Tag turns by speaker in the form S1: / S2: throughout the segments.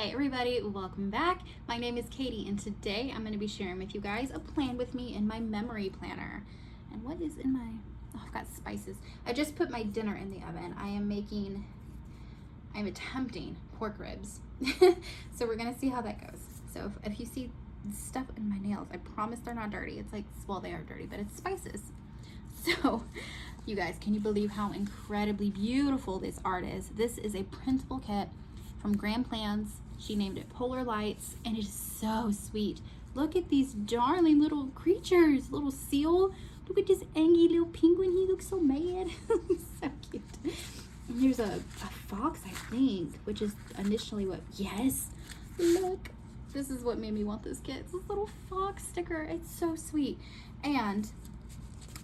S1: Hey everybody, welcome back. My name is Katie and today I'm going to be sharing with you guys a plan with me in my memory planner. And what is in my, oh, I've got spices. I just put my dinner in the oven. I'm attempting pork ribs. So we're going to see how that goes. So if you see stuff in my nails, I promise they're not dirty. It's like, well, they are dirty, but it's spices. So you guys, can you believe how incredibly beautiful this art is? This is a printable kit from Grand Plans. She named it Polar Lights, and it is so sweet. Look at these darling little creatures. Little seal. Look at this angry little penguin. He looks so mad. So cute. And there's a fox, I think, which is initially what, yes, look. This is what made me want this kit. It's this little fox sticker. It's so sweet. And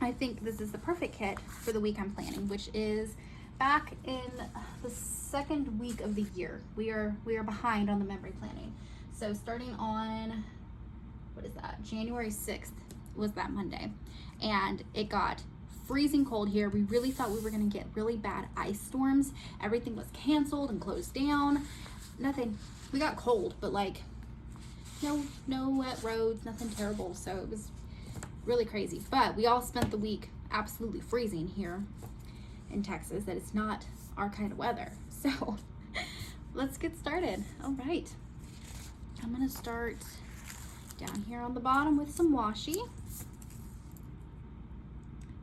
S1: I think this is the perfect kit for the week I'm planning, which is back in the second week of the year. We are behind on the memory planning. So starting on, what is that? January 6th was that Monday. And it got freezing cold here. We really thought we were gonna get really bad ice storms. Everything was canceled and closed down. Nothing, we got cold, but like no wet roads, nothing terrible. So it was really crazy. But we all spent the week absolutely freezing here in Texas. That it's not our kind of weather. So let's get started. All right, I'm gonna start down here on the bottom with some washi.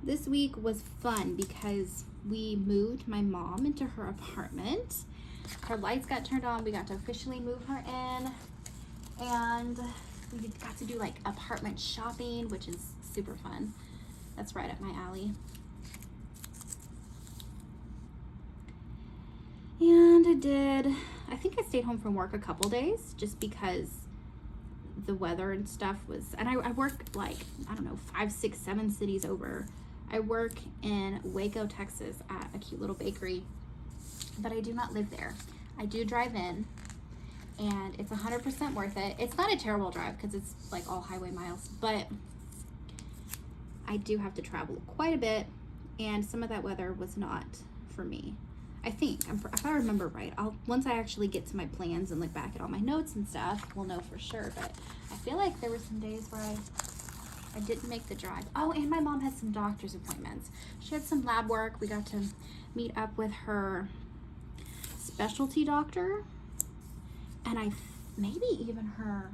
S1: This week was fun because we moved my mom into her apartment. Her lights got turned on. We got to officially move her in, and we got to do like apartment shopping, which is super fun. That's right up my alley. And I think I stayed home from work a couple days just because the weather and stuff was, and I work like, I don't know, 5, 6, 7 cities over. I work in Waco, Texas at a cute little bakery, but I do not live there. I do drive in, and it's 100% worth it. It's not a terrible drive because it's like all highway miles, but I do have to travel quite a bit, and some of that weather was not for me. I think, if I remember right, once I actually get to my plans and look back at all my notes and stuff, we'll know for sure. But I feel like there were some days where I didn't make the drive. Oh, and my mom had some doctor's appointments. She had some lab work. We got to meet up with her specialty doctor, and maybe even her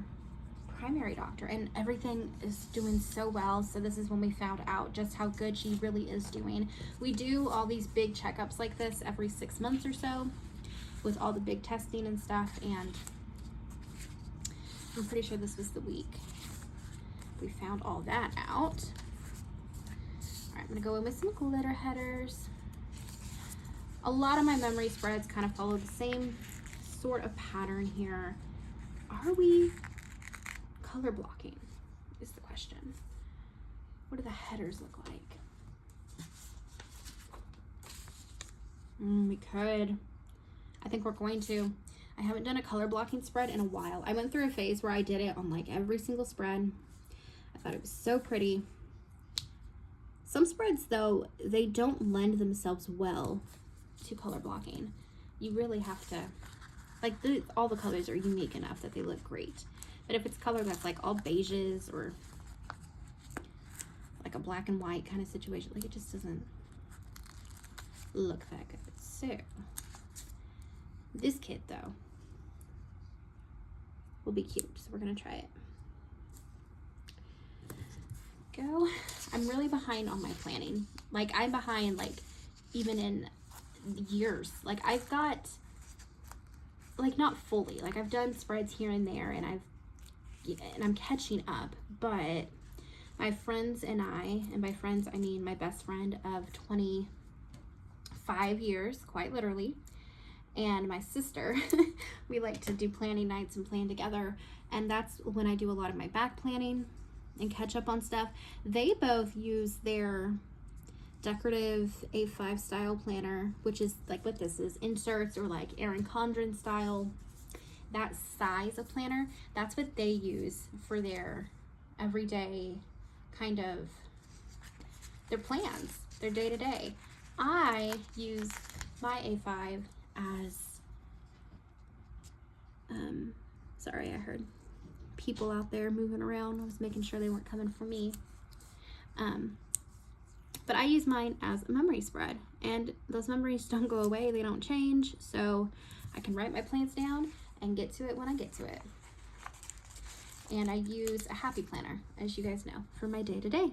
S1: primary doctor, and everything is doing so well. So this is when we found out just how good she really is doing. We do all these big checkups like this every 6 months or so with all the big testing and stuff, and I'm pretty sure this was the week we found all that out. All right, I'm gonna go in with some glitter headers. A lot of my memory spreads kind of follow the same sort of pattern here. Are we color blocking is the question. What do the headers look like? We could. I think we're going to. I haven't done a color blocking spread in a while. I went through a phase where I did it on like every single spread. I thought it was so pretty. Some spreads though, they don't lend themselves well to color blocking. You really have to, like, all the colors are unique enough that they look great. But if it's color that's like all beiges or like a black and white kind of situation, like it just doesn't look that good. So this kit though will be cute. So we're gonna try it. Go. I'm really behind on my planning. Like I'm behind like even in years. Like I've got, like not fully, like I've done spreads here and there, and I'm catching up, but my friends and I, and by friends I mean my best friend of 25 years, quite literally, and my sister, we like to do planning nights and plan together, and that's when I do a lot of my back planning and catch up on stuff. They both use their decorative A5 style planner, which is like what this is, inserts, or like Erin Condren style, that size of planner. That's what they use for their everyday kind of, their plans, their day-to-day. I use my A5 as Sorry, I heard people out there moving around. I was making sure they weren't coming for me. But I use mine as a memory spread, and those memories don't go away, they don't change, so I can write my plans down and get to it when I get to it. And I use a happy planner, as you guys know, for my day-to-day.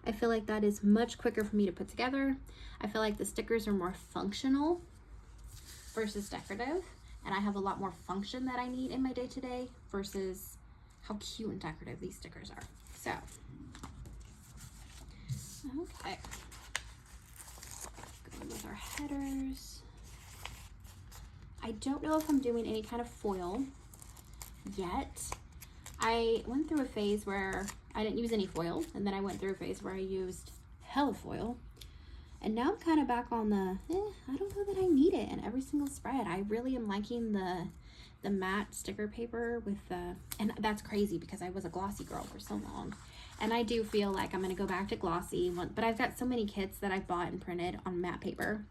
S1: I feel like that is much quicker for me to put together. I feel like the stickers are more functional versus decorative, and I have a lot more function that I need in my day-to-day versus how cute and decorative these stickers are. So, okay. Going with our headers. I don't know if I'm doing any kind of foil yet. I went through a phase where I didn't use any foil, and then I went through a phase where I used hella foil. And now I'm kind of back on the, I don't know that I need it in every single spread. I really am liking the matte sticker paper with the, and that's crazy because I was a glossy girl for so long. And I do feel like I'm going to go back to glossy, but I've got so many kits that I bought and printed on matte paper.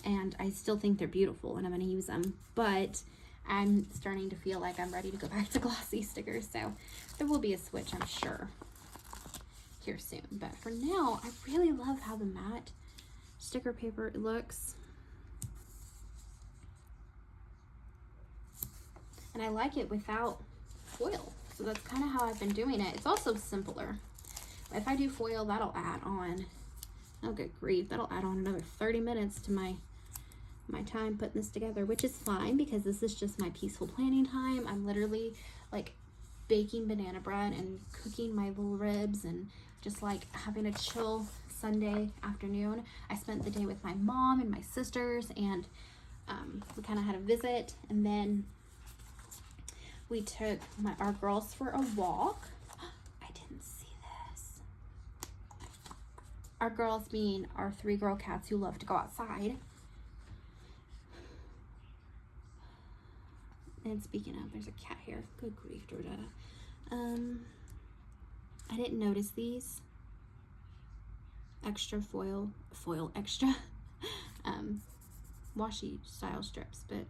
S1: And I still think they're beautiful and I'm going to use them. But I'm starting to feel like I'm ready to go back to glossy stickers. So there will be a switch, I'm sure, here soon. But for now, I really love how the matte sticker paper looks. And I like it without foil. So that's kind of how I've been doing it. It's also simpler. If I do foil, that'll add on, oh good grief, that'll add on another 30 minutes to my time putting this together, which is fine because this is just my peaceful planning time. I'm literally like baking banana bread and cooking my little ribs and just like having a chill Sunday afternoon. I spent the day with my mom and my sisters, and we kind of had a visit, and then we took our girls for a walk. I didn't see this. Our girls being our 3 girl cats who love to go outside. And speaking of, there's a cat here. Good grief, Georgetta. I didn't notice these extra foil extra washi style strips, but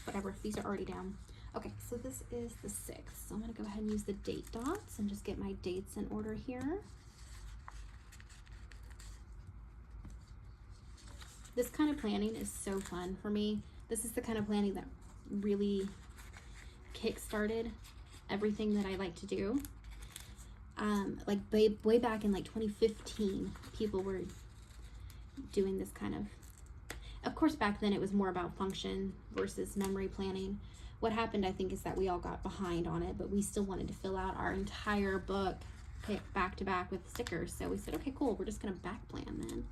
S1: whatever, these are already down. Okay, so this is the 6th, so I'm gonna go ahead and use the date dots and just get my dates in order here. This kind of planning is so fun for me. This is the kind of planning that really kick-started everything that I like to do. Like way back in like 2015, people were doing this kind of course back then it was more about function versus memory planning. What happened, I think, is that we all got behind on it, but we still wanted to fill out our entire book back to back with stickers. So we said, okay, cool, we're just gonna back plan then.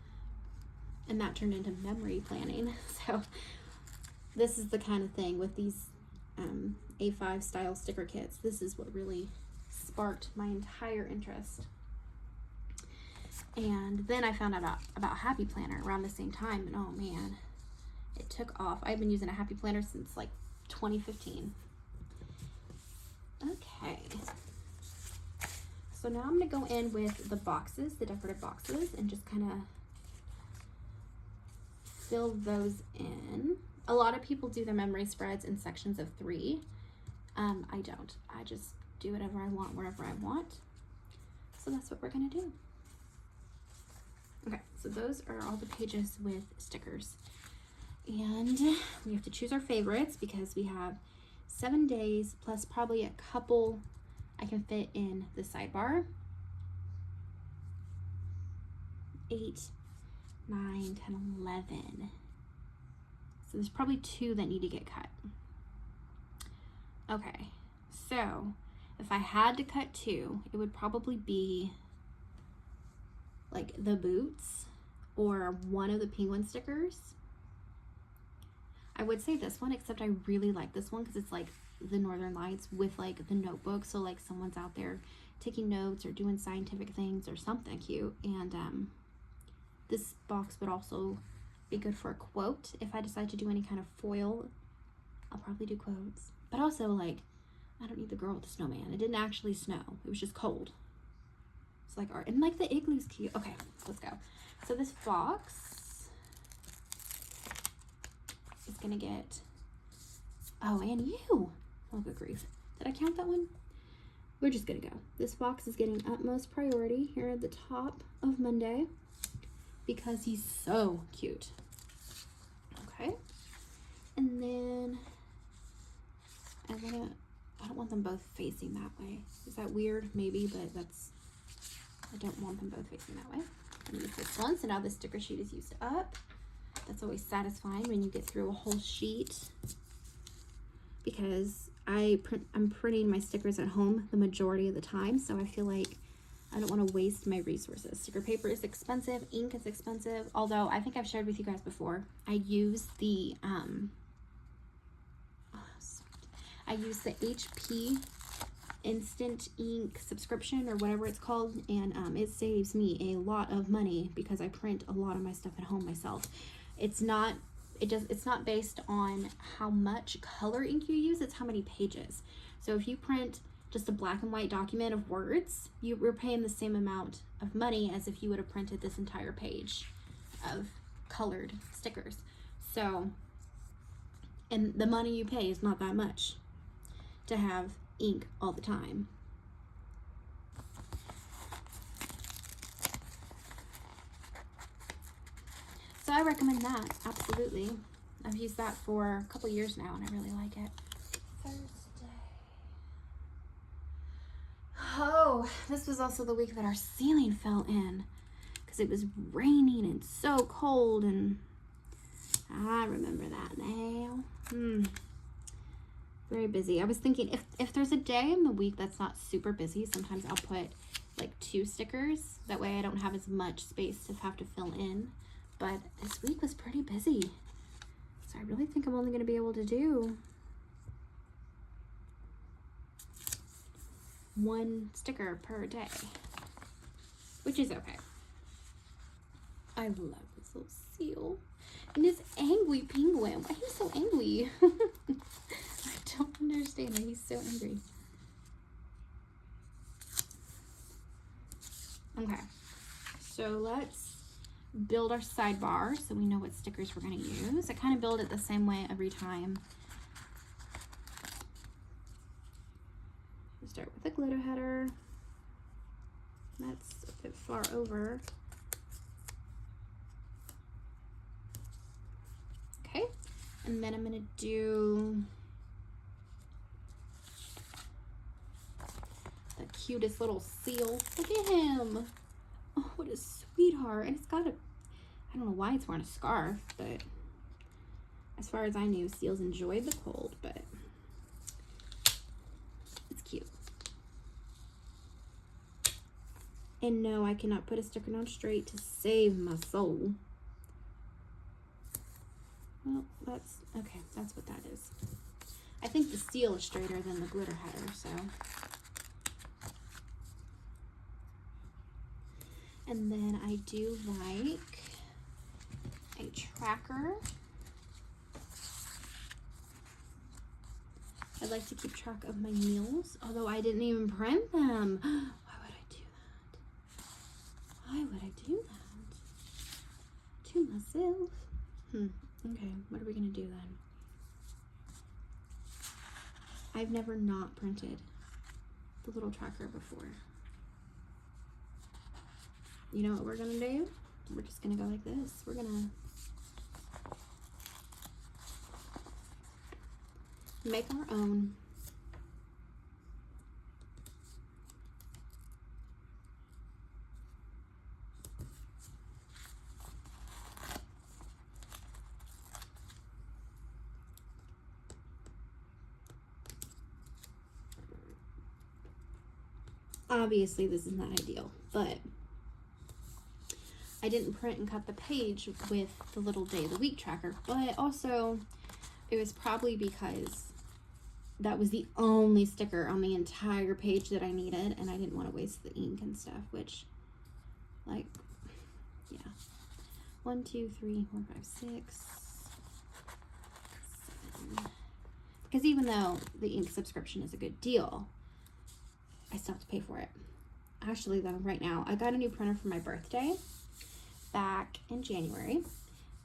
S1: And that turned into memory planning. So this is the kind of thing with these A5 style sticker kits. This is what really sparked my entire interest. And then I found out about Happy Planner around the same time, and oh man, it took off. I've been using a Happy Planner since like 2015. Okay, so now I'm gonna go in with the boxes, the decorative boxes, and just kind of fill those in. A lot of people do their memory spreads in sections of 3. I don't. I just do whatever I want, wherever I want. So that's what we're gonna do. Okay, so those are all the pages with stickers. And we have to choose our favorites because we have 7 days plus probably a couple I can fit in the sidebar. 8, 9, 10, 11. So there's probably 2 that need to get cut. Okay, so if I had to cut 2, it would probably be like the boots or one of the penguin stickers. I would say this one, except I really like this one because it's like the Northern Lights with like the notebook. So like someone's out there taking notes or doing scientific things or something cute. And this box would also be good for a quote. If I decide to do any kind of foil, I'll probably do quotes. But also, like, I don't need the girl with the snowman. It didn't actually snow. It was just cold. It's like art. And like the igloo's cute. Okay, let's go. So this box is gonna get, oh, and you. Oh, good grief. Did I count that one? We're just gonna go. This box is getting utmost priority here at the top of Monday because he's so cute. Okay. And then I don't want them both facing that way. Is that weird? Maybe, but I don't want them both facing that way. I'm gonna use this one. So now the sticker sheet is used up. That's always satisfying when you get through a whole sheet, because I'm printing my stickers at home the majority of the time, so I feel like I don't want to waste my resources. Sticker paper is expensive, ink is expensive, although I think I've shared with you guys before, I use the HP instant ink subscription or whatever it's called, and it saves me a lot of money because I print a lot of my stuff at home myself. It's not based on how much color ink you use, it's how many pages. So if you print just a black and white document of words, you're paying the same amount of money as if you would have printed this entire page of colored stickers. So, and the money you pay is not that much to have ink all the time. So I recommend that, absolutely. I've used that for a couple years now and I really like it. Thursday. Oh, this was also the week that our ceiling fell in because it was raining and so cold, and I remember that now. Very busy. I was thinking if there's a day in the week that's not super busy, sometimes I'll put like 2 stickers. That way I don't have as much space to have to fill in. But this week was pretty busy. So I really think I'm only going to be able to do 1 sticker per day, which is okay. I love this little seal. And this angry penguin. Why he's so angry? I don't understand why he's so angry. Okay, so let's build our sidebar so we know what stickers we're going to use. I kind of build it the same way every time. We start with a glitter header. That's a bit far over. Okay, and then I'm going to do the cutest little seal. Look at him. Oh, what a sweetheart. And it's got I don't know why it's wearing a scarf, but as far as I knew, seals enjoyed the cold, but it's cute. And no, I cannot put a sticker down straight to save my soul. Well, that's what that is. I think the seal is straighter than the glitter header, so. And then I do like a tracker. I like to keep track of my meals, although I didn't even print them. Why would I do that? Why would I do that? To myself. Okay, what are we gonna do then? I've never not printed the little tracker before. You know what we're gonna do? We're just gonna go like this. We're gonna make our own. Obviously, this is not ideal, but I didn't print and cut the page with the little day of the week tracker, but also it was probably because that was the only sticker on the entire page that I needed, and I didn't want to waste the ink and stuff, which, like, yeah. 1, 2, 3, 4, 5, 6, 7. Because even though the ink subscription is a good deal, I still have to pay for it. Actually, though, right now, I got a new printer for my birthday back in January,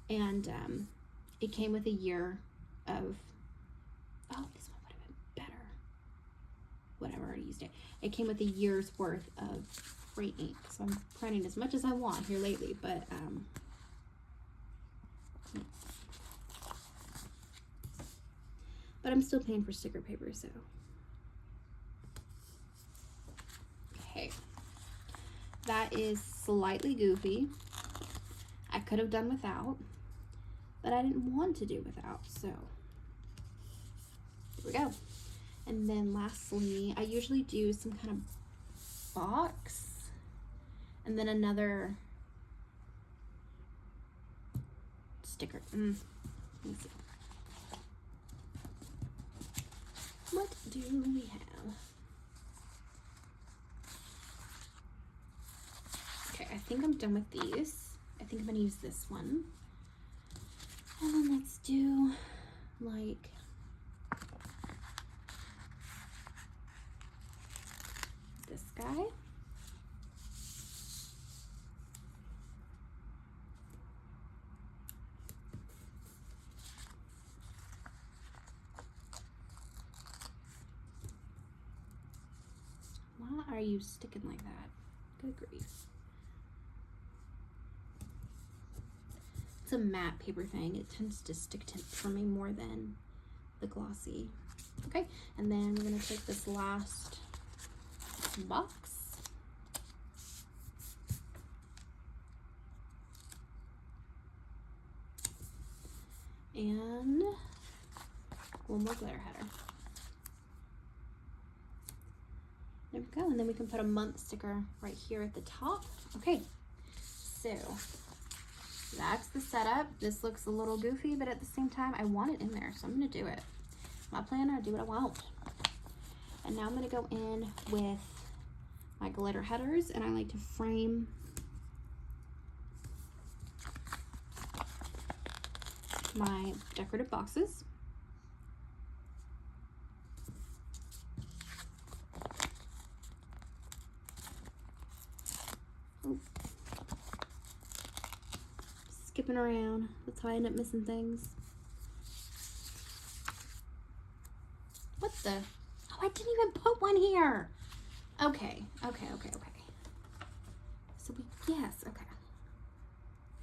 S1: and it came with a year of, oh, this one would have been better. whatever, I already used it. It came with a year's worth of free ink. So I'm printing as much as I want here lately, but I'm still paying for sticker paper, so. Okay. That is slightly goofy. I could have done without, but I didn't want to do without, so here we go. And then lastly, I usually do some kind of box and then another sticker. Let me see. What do we have? Okay, I think I'm done with these. I think I'm gonna use this one. And then let's do like this guy. Why are you sticking like that? Good grief. It's a matte paper thing. It tends to stick to for me more than the glossy. Okay, and then we're gonna take this last box. And one more glitter header. There we go, and then we can put a month sticker right here at the top. Okay, so that's the setup. This looks a little goofy, but at the same time, I want it in there, so I'm gonna do it. My planner, I do what I want. And now I'm gonna go in with my glitter headers, and I like to frame my decorative boxes. Oh. Skipping around, that's how I end up missing things. What the? Oh, I didn't even put one here. Okay. So yes, okay.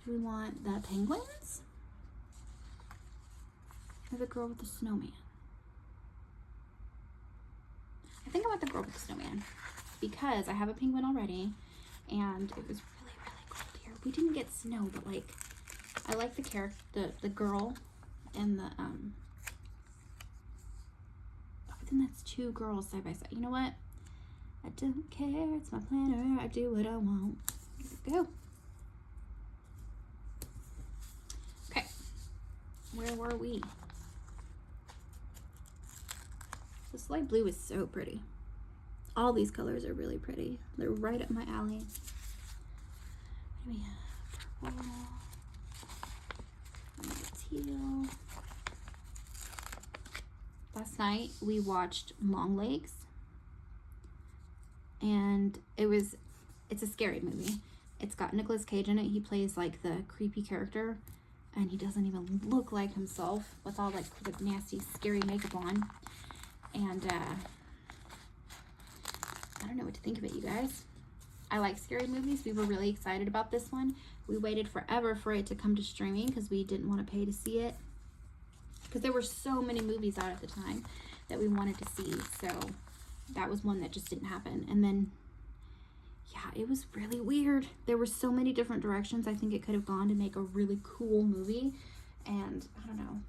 S1: Do we want the penguins? Or the girl with the snowman? I think I want the girl with the snowman because I have a penguin already and it was really, really cold here. We didn't get snow, but like, I like the character, the girl and the, oh, then that's two girls side by side. You know what? I don't care, it's my planner, I do what I want. Here we go. Okay, where were we? This light blue is so pretty. All these colors are really pretty. They're right up my alley. What do we have? Purple. Teal. Last night we watched Long Legs. And it's a scary movie. It's got Nicolas Cage in it. He plays like the creepy character and he doesn't even look like himself with all like the nasty, scary makeup on. And I don't know what to think of it, you guys. I like scary movies. We were really excited about this one. We waited forever for it to come to streaming because we didn't want to pay to see it. Because there were so many movies out at the time that we wanted to see. So that was one that just didn't happen. And then, yeah, it was really weird. There were so many different directions I think it could have gone to make a really cool movie. And I don't know,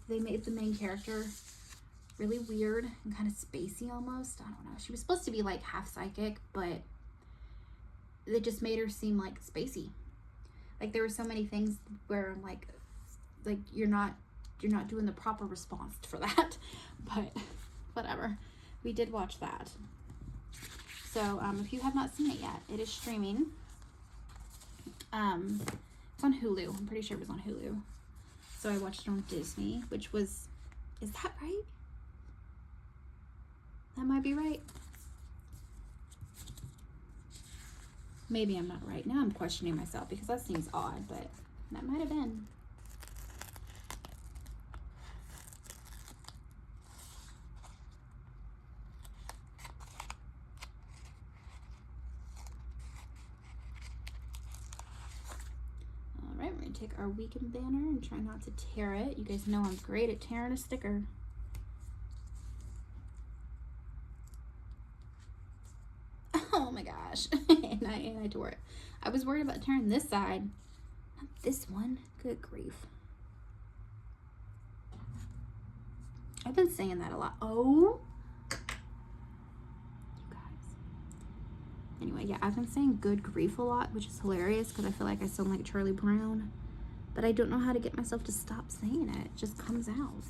S1: they made the main character really weird and kind of spacey almost. I don't know. She was supposed to be like half psychic, but they just made her seem like spacey. Like there were so many things where I'm like you're not doing the proper response for that. But whatever. We did watch that. So if you have not seen it yet, it is streaming. It's on Hulu. I'm pretty sure it was on Hulu. So I watched it on Disney, which was, is that right? That might be right. Maybe I'm not right. Now I'm questioning myself because that seems odd, but that might have been. take our weekend banner and try not to tear it. You guys know I'm great at tearing a sticker. Oh my gosh. and I tore it. I was worried about tearing this side, not this one. Good grief. I've been saying that a lot. Oh, you guys. Anyway, yeah, I've been saying good grief a lot, which is hilarious because I feel like I sound like Charlie Brown. But I don't know how to get myself to stop saying it. It just comes out.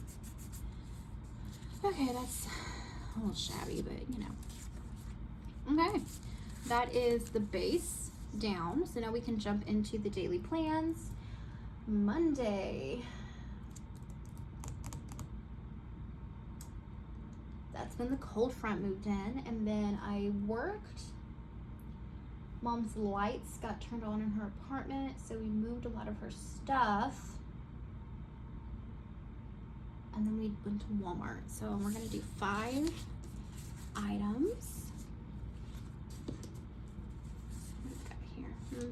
S1: Okay, that's a little shabby, but you know. Okay, that is the base down. So now we can jump into the daily plans. Monday. That's when the cold front moved in, and then I worked. Mom's lights got turned on in her apartment, so we moved a lot of her stuff. And then we went to Walmart. So we're gonna do 5 items. What do we got here? I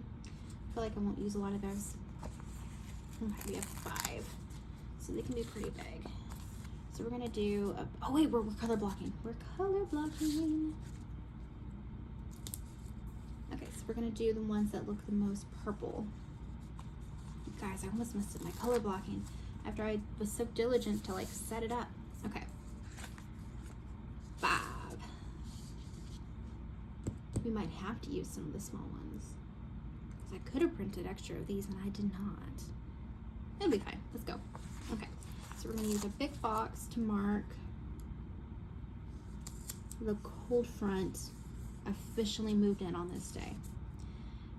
S1: feel like I won't use a lot of those. Okay, we have 5. So they can be pretty big. So we're gonna do oh wait, we're color blocking. We're color blocking. Okay, so we're gonna do the ones that look the most purple. Guys, I almost messed up my color blocking after I was so diligent to like set it up. Okay. 5. We might have to use some of the small ones. Because I could have printed extra of these and I did not. It'll be fine. Let's go. Okay. So we're gonna use a big box to mark the cold front officially moved in on this day.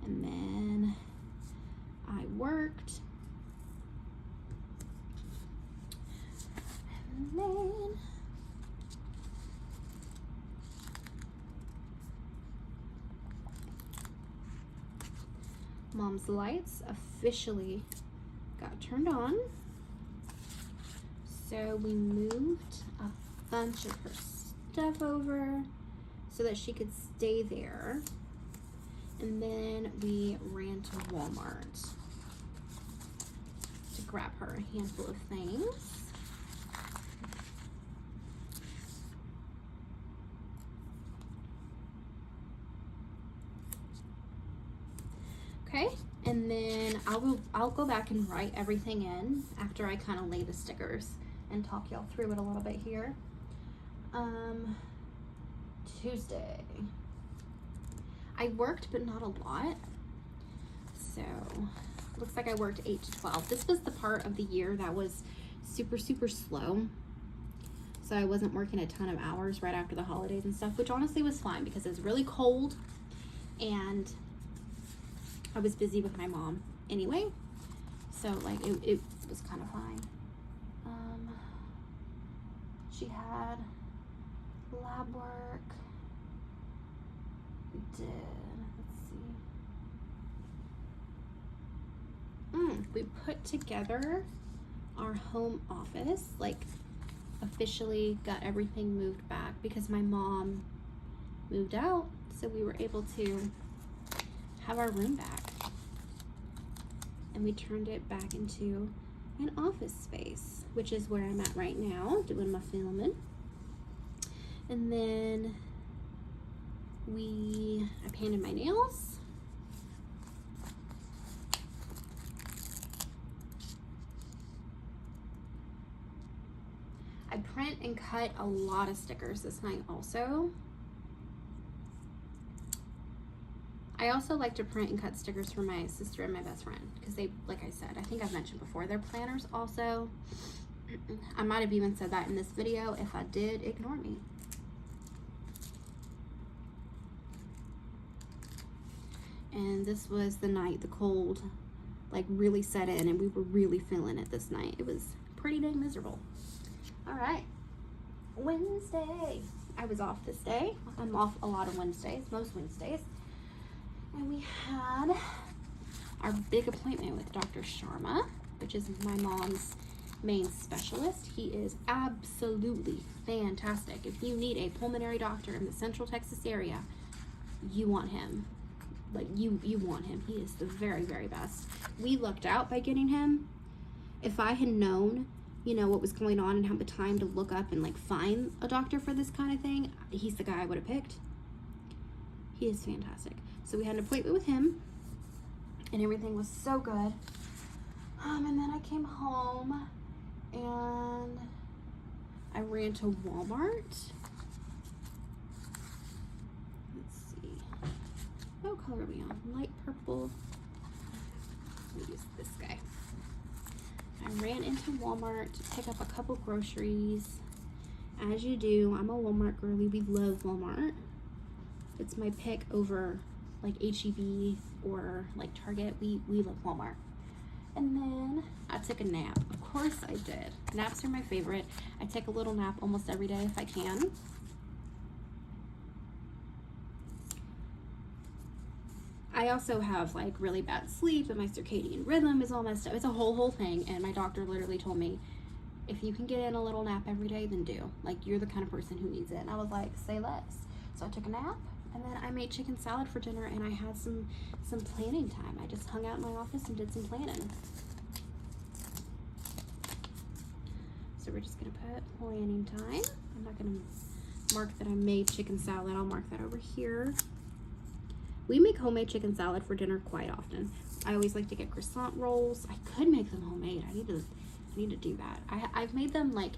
S1: And then I worked. And then Mom's lights officially got turned on. So we moved a bunch of her stuff over so that she could stay there. And then we ran to Walmart to grab her a handful of things. Okay, and then I'll go back and write everything in after I kind of lay the stickers and talk y'all through it a little bit here. Tuesday. I worked, but not a lot. So, looks like I worked 8 to 12. This was the part of the year that was super, super slow. So I wasn't working a ton of hours right after the holidays and stuff, which honestly was fine because it was really cold and I was busy with my mom anyway. So like it was kind of fine. She had lab work. We did, let's see. We put together our home office, like officially got everything moved back because my mom moved out, so we were able to have our room back. And we turned it back into an office space, which is where I'm at right now, doing my filming. And then I painted my nails. I print and cut a lot of stickers this night also. I also like to print and cut stickers for my sister and my best friend because they, like I said, I think I've mentioned before, they're planners also. I might have even said that in this video. If I did, ignore me. And this was the night the cold like really set in and we were really feeling it this night. It was pretty dang miserable. All right, Wednesday. I was off this day. I'm off a lot of Wednesdays, most Wednesdays. And we had our big appointment with Dr. Sharma, which is my mom's main specialist. He is absolutely fantastic. If you need a pulmonary doctor in the Central Texas area, you want him. Like, you want him. He is the very, very best. We lucked out by getting him. If I had known, you know, what was going on and had the time to look up and like find a doctor for this kind of thing, he's the guy I would have picked. He is fantastic. So we had an appointment with him and everything was so good. And then I came home and I ran to Walmart. Let's see. What color are we on? Light purple. Let me use this guy. I ran into Walmart to pick up a couple groceries. As you do, I'm a Walmart girly. We love Walmart. It's my pick over like H-E-B or like Target. We love Walmart. And then I took a nap. Of course I did. Naps are my favorite. I take a little nap almost every day if I can. I also have like really bad sleep and my circadian rhythm is all messed up. It's a whole thing. And my doctor literally told me, if you can get in a little nap every day, then do. Like, you're the kind of person who needs it. And I was like, say less. So I took a nap and then I made chicken salad for dinner and I had some planning time. I just hung out in my office and did some planning. So we're just gonna put planning time. I'm not gonna mark that I made chicken salad. I'll mark that over here. We make homemade chicken salad for dinner quite often. I always like to get croissant rolls. I could make them homemade. I need to do that. I've made them like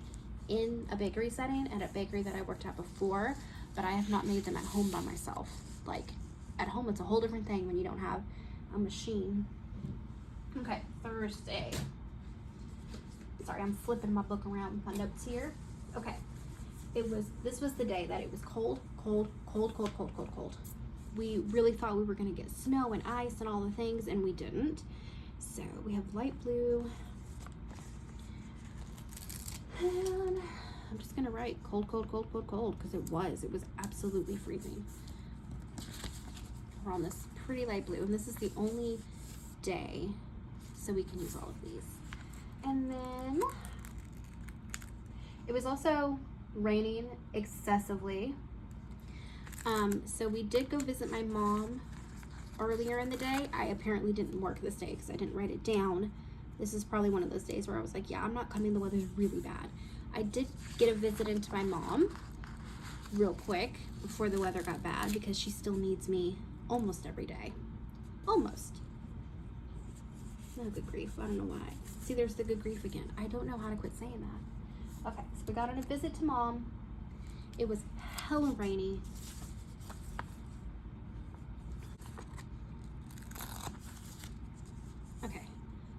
S1: in a bakery setting at a bakery that I worked at before, but I have not made them at home by myself. Like, at home it's a whole different thing when you don't have a machine. Okay, Thursday. Sorry, I'm flipping my book around with my notes here. Okay, this was the day that it was cold. We really thought we were gonna get snow and ice and all the things, and we didn't. So we have light blue. And I'm just gonna write cold, because it was absolutely freezing. We're on this pretty light blue, and this is the only day, so we can use all of these. And then it was also raining excessively. So we did go visit my mom earlier in the day. I apparently didn't work this day because I didn't write it down. This is probably one of those days where I was like, yeah, I'm not coming. The weather's really bad. I did get a visit into my mom real quick before the weather got bad because she still needs me almost every day. Almost. No, good grief. I don't know why. See, there's the good grief again. I don't know how to quit saying that. Okay, so we got on a visit to mom. It was hella rainy.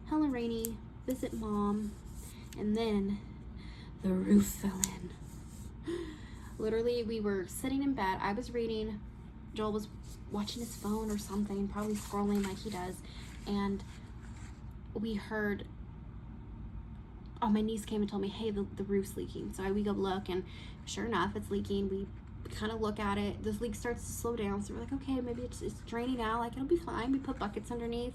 S1: Hella rainy, visit mom, and then the roof fell in. Literally, we were sitting in bed. I was reading. Joel was watching his phone or something, probably scrolling like he does, and we heard, oh, my niece came and told me, hey, the roof's leaking. So we go look, and sure enough, it's leaking. We kind of look at it. This leak starts to slow down, so we're like, okay, maybe it's draining out. Like, it'll be fine. We put buckets underneath.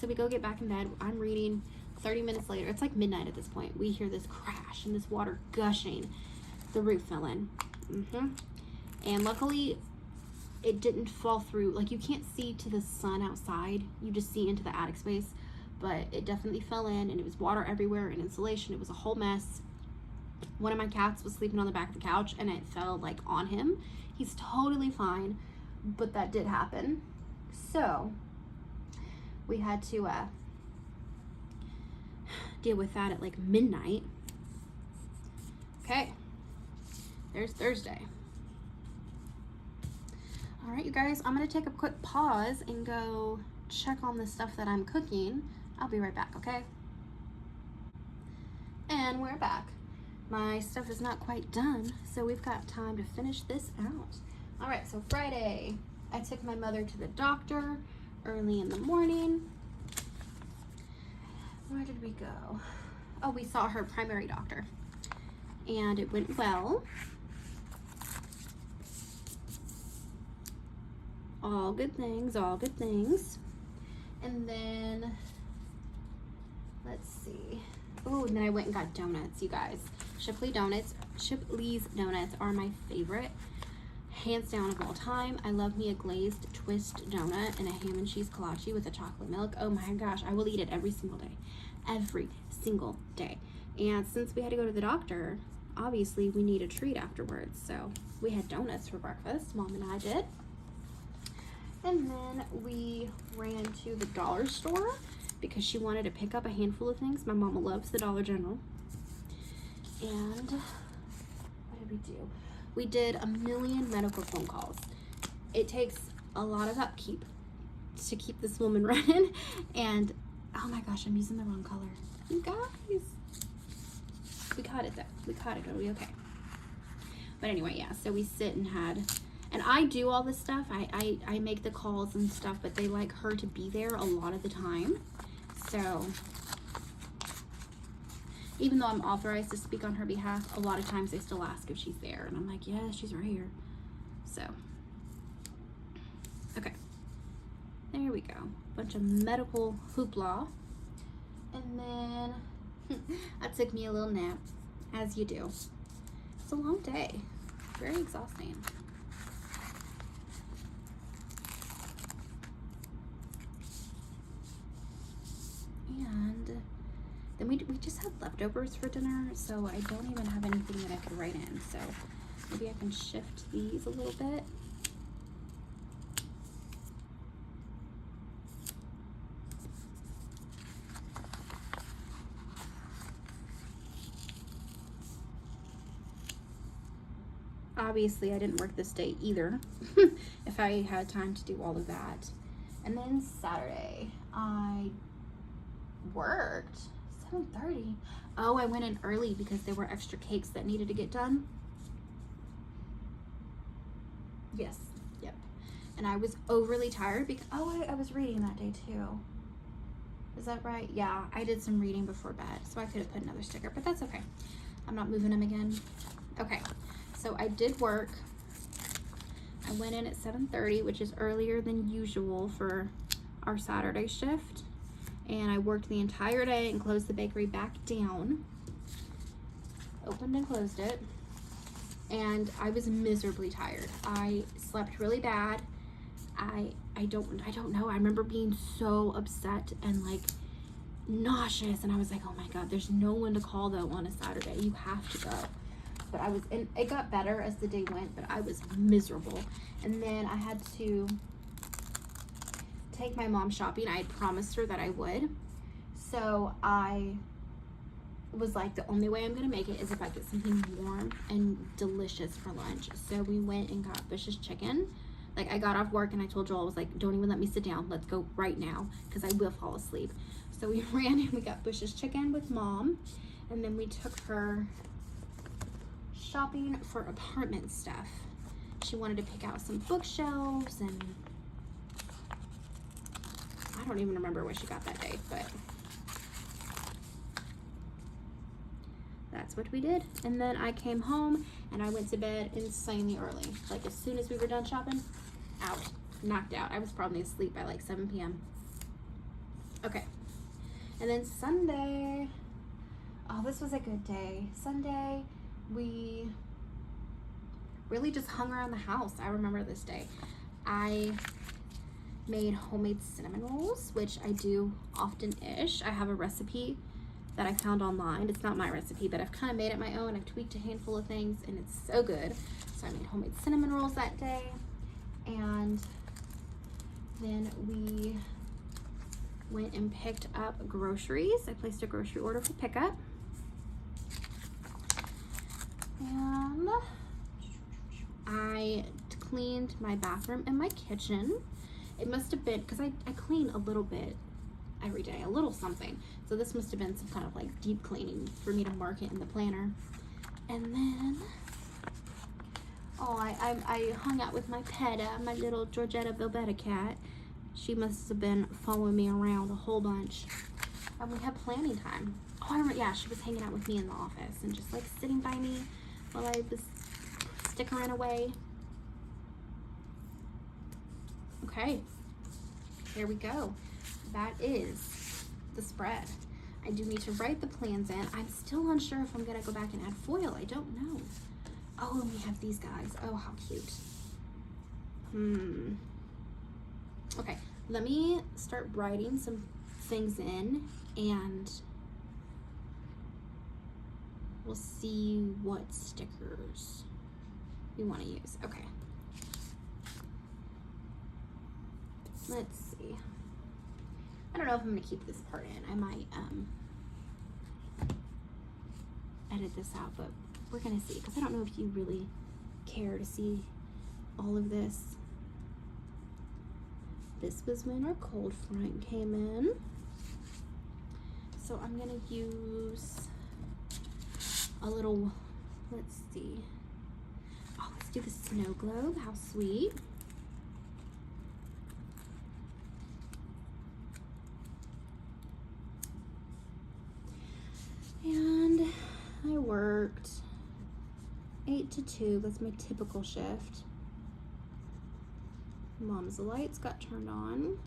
S1: So we go get back in bed. I'm reading. 30 minutes later, it's like midnight at this point, we hear this crash and this water gushing. The roof fell in. And luckily it didn't fall through. Like, you can't see to the sun outside, you just see into the attic space, but it definitely fell in, and it was water everywhere and insulation. It was a whole mess. One of my cats was sleeping on the back of the couch and it fell like on him. He's totally fine, but that did happen. So we had to deal with that at like midnight. Okay, there's Thursday. All right, you guys, I'm gonna take a quick pause and go check on the stuff that I'm cooking. I'll be right back, okay? And we're back. My stuff is not quite done, so we've got time to finish this out. All right, so Friday, I took my mother to the doctor early in the morning. Where did we go? Oh, we saw her primary doctor, and it went well. All good things, all good things. And then, let's see. Oh, and then I went and got donuts, you guys. Shipley's donuts are my favorite. hands down of all time. I love me a glazed twist donut and a ham and cheese kolache with a chocolate milk. Oh my gosh, I will eat it every single day. Every single day. And since we had to go to the doctor, obviously we need a treat afterwards. So we had donuts for breakfast, Mom and I did. And then we ran to the dollar store because she wanted to pick up a handful of things. My mama loves the Dollar General. And what did we do? We did a million medical phone calls. It takes a lot of upkeep to keep this woman running. And oh my gosh, I'm using the wrong color. You guys. We caught it though. We caught it. It'll be okay. But anyway, yeah, so we sit and and I do all this stuff. I make the calls and stuff, but they like her to be there a lot of the time. So even though I'm authorized to speak on her behalf, a lot of times they still ask if she's there. And I'm like, yeah, she's right here. So, okay. There we go. Bunch of medical hoopla. And then I took me a little nap, as you do. It's a long day. Very exhausting. And then we just had leftovers for dinner, so I don't even have anything that I could write in. So maybe I can shift these a little bit. Obviously, I didn't work this day either, if I had time to do all of that. And then Saturday, I worked 7:30. Oh, I went in early because there were extra cakes that needed to get done. Yes, yep. And I was overly tired because, oh, I was reading that day too. Is that right? Yeah, I did some reading before bed, so I could have put another sticker, but that's okay. I'm not moving them again. Okay. So I did work. I went in at 7:30, which is earlier than usual for our Saturday shift. And I worked the entire day and closed the bakery back down. Opened and closed it. And I was miserably tired. I slept really bad. I don't know. I remember being so upset and like nauseous. And I was like, oh my God, there's no one to call though on a Saturday. You have to go. But it got better as the day went, but I was miserable. And then I had to take my mom shopping. I had promised her that I would. So I was like, the only way I'm gonna make it is if I get something warm and delicious for lunch. So we went and got Bush's chicken. Like I got off work and I told Joel, I was like, don't even let me sit down. Let's go right now because I will fall asleep. So we ran and we got Bush's chicken with Mom. And then we took her shopping for apartment stuff. She wanted to pick out some bookshelves and I don't even remember what she got that day, but that's what we did. And then I came home and I went to bed insanely early. Like as soon as we were done shopping, out, knocked out. I was probably asleep by like 7 p.m. Okay. And then Sunday, oh, this was a good day. Sunday, we really just hung around the house. I remember this day. I made homemade cinnamon rolls, which I do often-ish. I have a recipe that I found online. It's not my recipe, but I've kind of made it my own. I've tweaked a handful of things and it's so good. So I made homemade cinnamon rolls that day. And then we went and picked up groceries. I placed a grocery order for pickup. And I cleaned my bathroom and my kitchen. It must have been, because I clean a little bit every day, a little something. So this must have been some kind of like deep cleaning for me to mark it in the planner. And then, oh, I hung out with my Petta, my little Georgetta Bilbetta cat. She must have been following me around a whole bunch. And we had planning time. Oh, I remember, yeah, she was hanging out with me in the office and just like sitting by me while I was stickering away. Okay, here we go. That is the spread. I do need to write the plans in. I'm still unsure if I'm gonna go back and add foil. I don't know. Oh, and we have these guys. Oh, how cute. Okay, let me start writing some things in and we'll see what stickers we want to use. Okay. Let's see. I don't know if I'm gonna keep this part in. I might edit this out, but we're gonna see, because I don't know if you really care to see all of this. This was when our cold front came in. So I'm gonna use a little, let's see. Oh, let's do the snow globe. How sweet. And I worked 8 to 2. That's my typical shift. Mom's lights got turned on.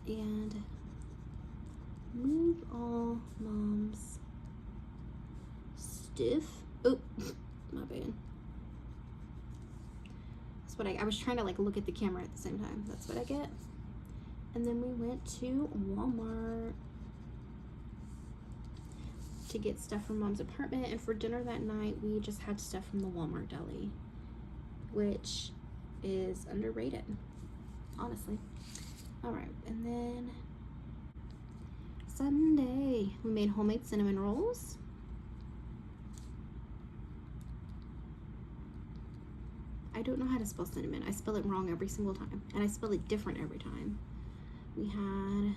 S1: And move all Mom's stuff. Oh, my bad. That's what I was trying to like look at the camera at the same time. That's what I get. And then we went to Walmart to get stuff from Mom's apartment, and for dinner that night we just had stuff from the Walmart deli, which is underrated, honestly. All right, and then Sunday we made homemade cinnamon rolls. I don't know how to spell cinnamon. I spell it wrong every single time, and I spell it different every time. We had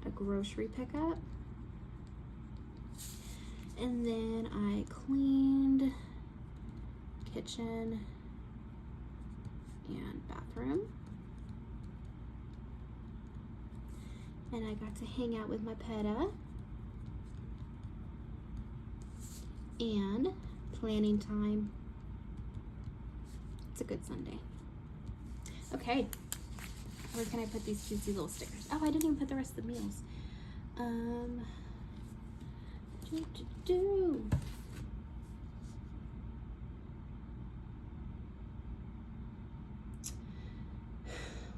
S1: a grocery pickup. And then I cleaned kitchen and bathroom. And I got to hang out with my peta. And planning time. It's a good Sunday. Okay. Where can I put these cutesy little stickers? Oh, I didn't even put the rest of the meals.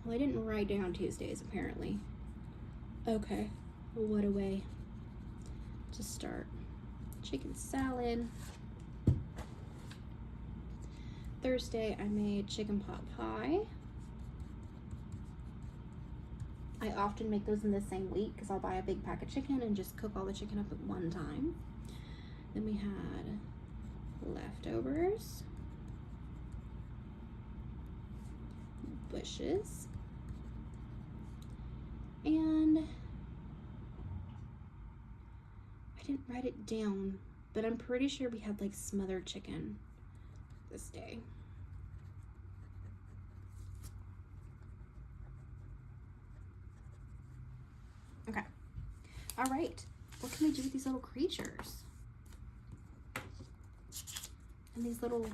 S1: Well, I didn't write down Tuesdays apparently. Okay, well, what a way to start. Chicken salad. Thursday I made chicken pot pie. I often make those in the same week because I'll buy a big pack of chicken and just cook all the chicken up at one time. Then we had leftovers, bushes, and I didn't write it down, but I'm pretty sure we had like smothered chicken this day. Okay. All right. What can we do with these little creatures? And these little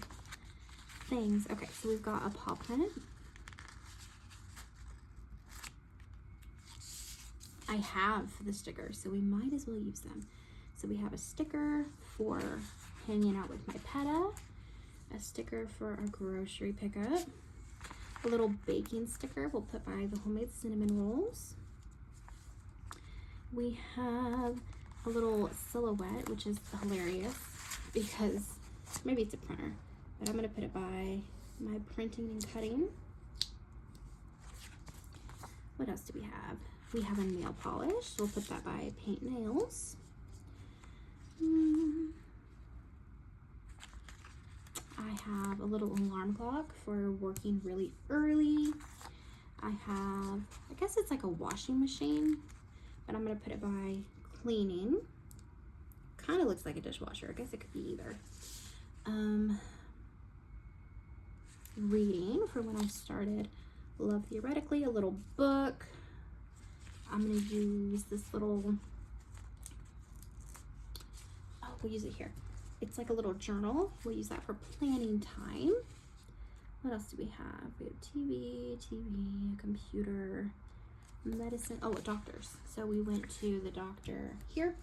S1: things. Okay, so we've got a paw print. I have the stickers, so we might as well use them. So we have a sticker for hanging out with my peta, a sticker for our grocery pickup, a little baking sticker we'll put by the homemade cinnamon rolls. We have a little silhouette, which is hilarious because maybe it's a printer, but I'm gonna put it by my printing and cutting. What else do we have? We have a nail polish, so we'll put that by paint nails. I have a little alarm clock for working really early. I have, I guess it's like a washing machine, but I'm gonna put it by cleaning. Kind of looks like a dishwasher. I guess it could be either. Reading for when I started Love Theoretically, a little book. I'm gonna use this little, oh, we'll use it here. It's like a little journal. We'll use that for planning time. What else do we have? We have TV, computer, medicine. Oh, a doctor's. So we went to the doctor here,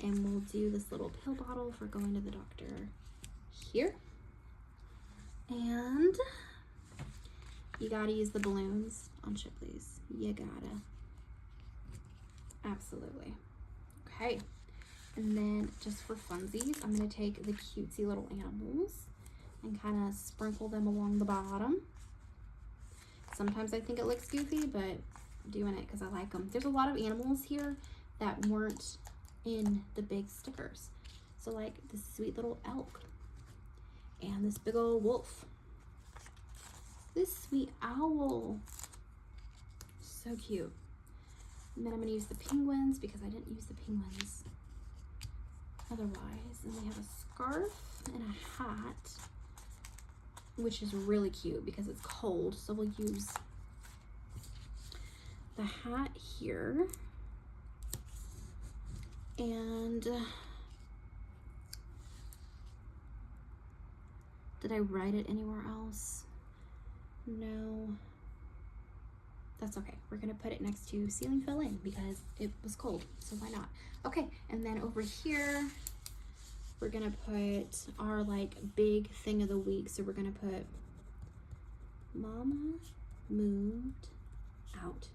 S1: and we'll do this little pill bottle for going to the doctor here. And you gotta use the balloons on Shipley's. You gotta. Absolutely. Okay. And then just for funsies, I'm gonna take the cutesy little animals and kind of sprinkle them along the bottom. Sometimes I think it looks goofy, but I'm doing it because I like them. There's a lot of animals here that weren't in the big stickers. So like this sweet little elk and this big old wolf. This sweet owl. So cute. And then I'm gonna use the penguins because I didn't use the penguins otherwise. And we have a scarf and a hat, which is really cute because it's cold. So we'll use the hat here. And did I write it anywhere else? No. That's okay. We're gonna put it next to ceiling fill in because it was cold, so why not? Okay, and then over here, we're gonna put our like big thing of the week. So we're gonna put Mama moved out.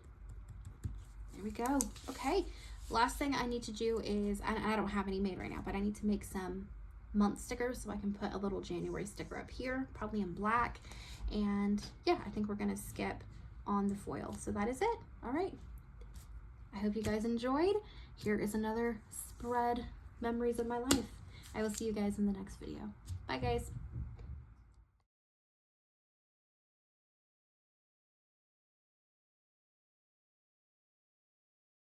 S1: There we go. Okay, last thing I need to do is, I don't have any made right now, but I need to make some month stickers so I can put a little January sticker up here, probably in black. And yeah, I think we're gonna skip on the foil. So that is it. All right. I hope you guys enjoyed. Here is another spread memories of my life. I will see you guys in the next video. Bye guys.